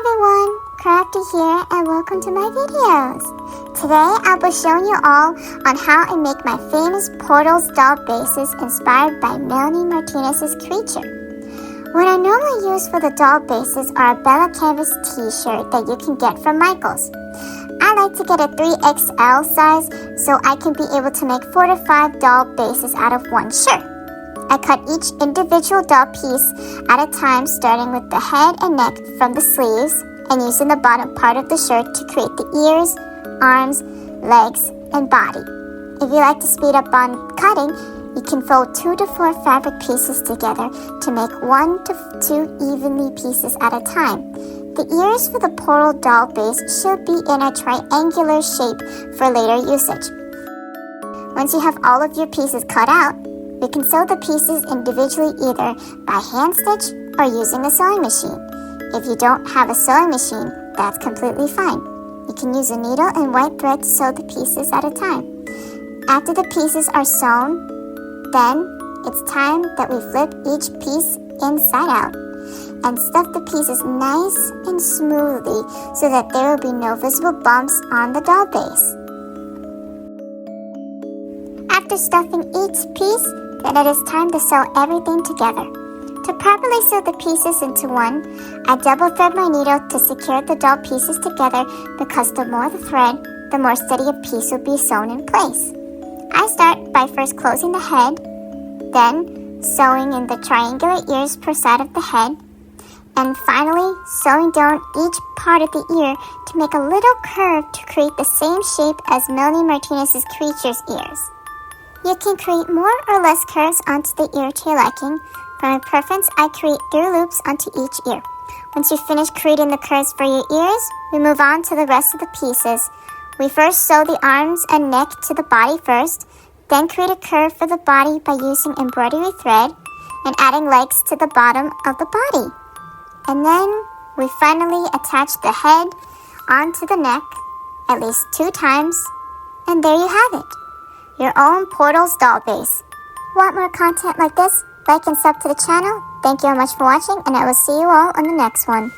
everyone, Crafty here and welcome to my videos. Today I'll be showing you all on how I make my famous Portals doll bases inspired by Melanie Martinez's creature. What I normally use for the doll bases are a Bella Canvas t-shirt that you can get from Michaels. I like to get a 3XL size so I can be able to make 4 to 5 doll bases out of one shirt. I cut each individual doll piece at a time, starting with the head and neck from the sleeves and using the bottom part of the shirt to create the ears, arms, legs, and body. If you like to speed up on cutting, you can fold 2 to 4 fabric pieces together to make 1 to 2 evenly pieces at a time. The ears for the Portal doll base should be in a triangular shape for later usage. Once you have all of your pieces cut out, we can sew the pieces individually either by hand stitch or using a sewing machine. If you don't have a sewing machine, that's completely fine. You can use a needle and white thread to sew the pieces at a time. After the pieces are sewn, then it's time that we flip each piece inside out and stuff the pieces nice and smoothly so that there will be no visible bumps on the doll base. After stuffing each piece, then it is time to sew everything together. To properly sew the pieces into one, I double thread my needle to secure the doll pieces together because the more the thread, the more steady a piece will be sewn in place. I start by first closing the head, then sewing in the triangular ears per side of the head, and finally sewing down each part of the ear to make a little curve to create the same shape as Melanie Martinez's creature's ears. You can create more or less curves onto the ear to your liking. For my preference, I create through loops onto each ear. Once you finish creating the curves for your ears, we move on to the rest of the pieces. We first sew the arms and neck to the body first, then create a curve for the body by using embroidery thread and adding legs to the bottom of the body. And then we finally attach the head onto the neck at least 2 times, and there you have it. Your own Portals doll base. Want more content like this? Like and sub to the channel. Thank you all much for watching, and I will see you all on the next one.